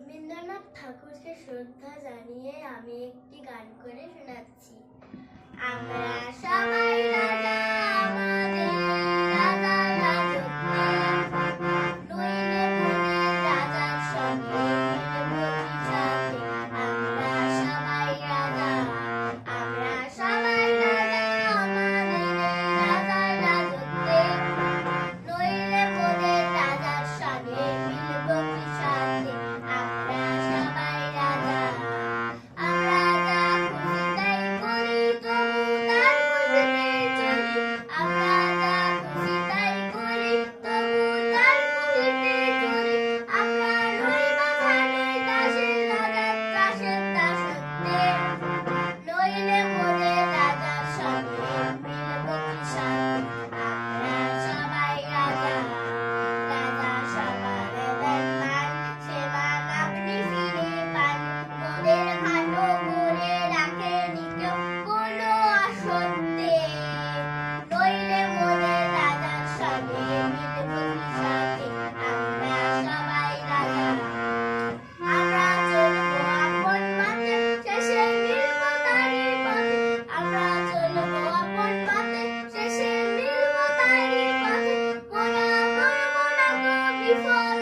রবীন্দ্রনাথ ঠাকুরকে শ্রদ্ধা জানিয়ে আমি একটি গান করে শোনাচ্ছি। আমরা সবাই রাজা, আমাদের রাজা রাজত্বে, নইলে মোদের রাজার সঙ্গে মিলবো সাথে। আমরা সবাই রাজা, আমরা সবাই রাজা, আমাদের রাজা রাজত্বে, নইলে মোদের রাজার সঙ্গে মিলবো সাথে। আমরা সবাই রাজা, আমরা যা খুশি তাই করি, তবু তার খুশিতে চলি। আমরা যা খুশি তাই করি, তবু তার খুশিতে চলি। আমরা নই বাঁধানে দাসের রাজার দাসের দাসত্বে, নইলে মোদের রাজার সঙ্গে মিলবো কি সাথে। আমরা সবাই রাজা, রাজা সবার দেন মান, সেবার আপনি ফিরে পান। মোদের ভালো করে রাখেনি কেউ কোনো অসত্যে, নইলে মোদের রাজার সঙ্গে মিলবো কি সাথে। আমরা সবাই রাজা, আমরা চলবো আপন মতে, শেষে মিলবো তারই পথে। আমরা চলবো আপন মতে, শেষে মিলবো তারই পথে। মোরা করবো না গো বিফল,